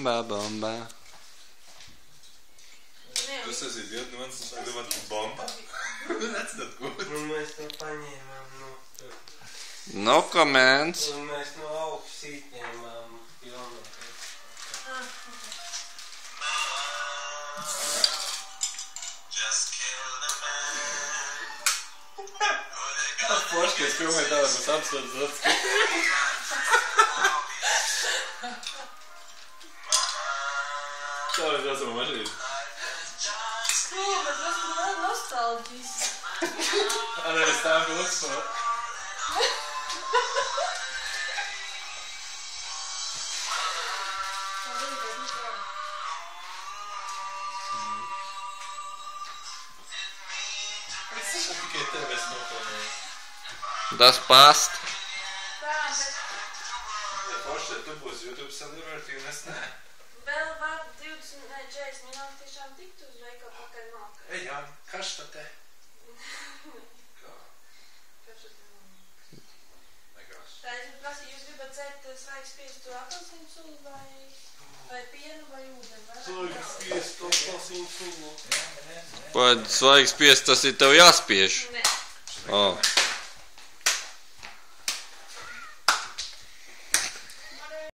Bomba. Tas ir ļoti mans ļoti bomba. Redz tad gut. Un mēs to paņēmām no... No comments. Un mēs no augšas ņēmām pilnu. Forši, ka es filmēju tā, varbūt apstādes atskatīt. Tā mēs esam mašīnas. Jā, bet tas tur vēl nostalģis. Arī es tā filmu. Es tikai tev es nopelnīju. Das passt. Tā, bet Forši, tu būsi YouTube sadarbētī un es ne. vēl var 20, ne 40 minūtes tiešām tikt uz veikalu pakaļ nokart. Ej, jā, karsta te. Kā? Nekās. Tā es jums prasīju, jūs gribat dzert svaigs spiestu apelsīnu sulu vai pienu vai ūdeni? Svaigs spiestu apelsīnu sulu. Pēc svaigs spiest, tas ir tev jāspiež. Nē. Oh.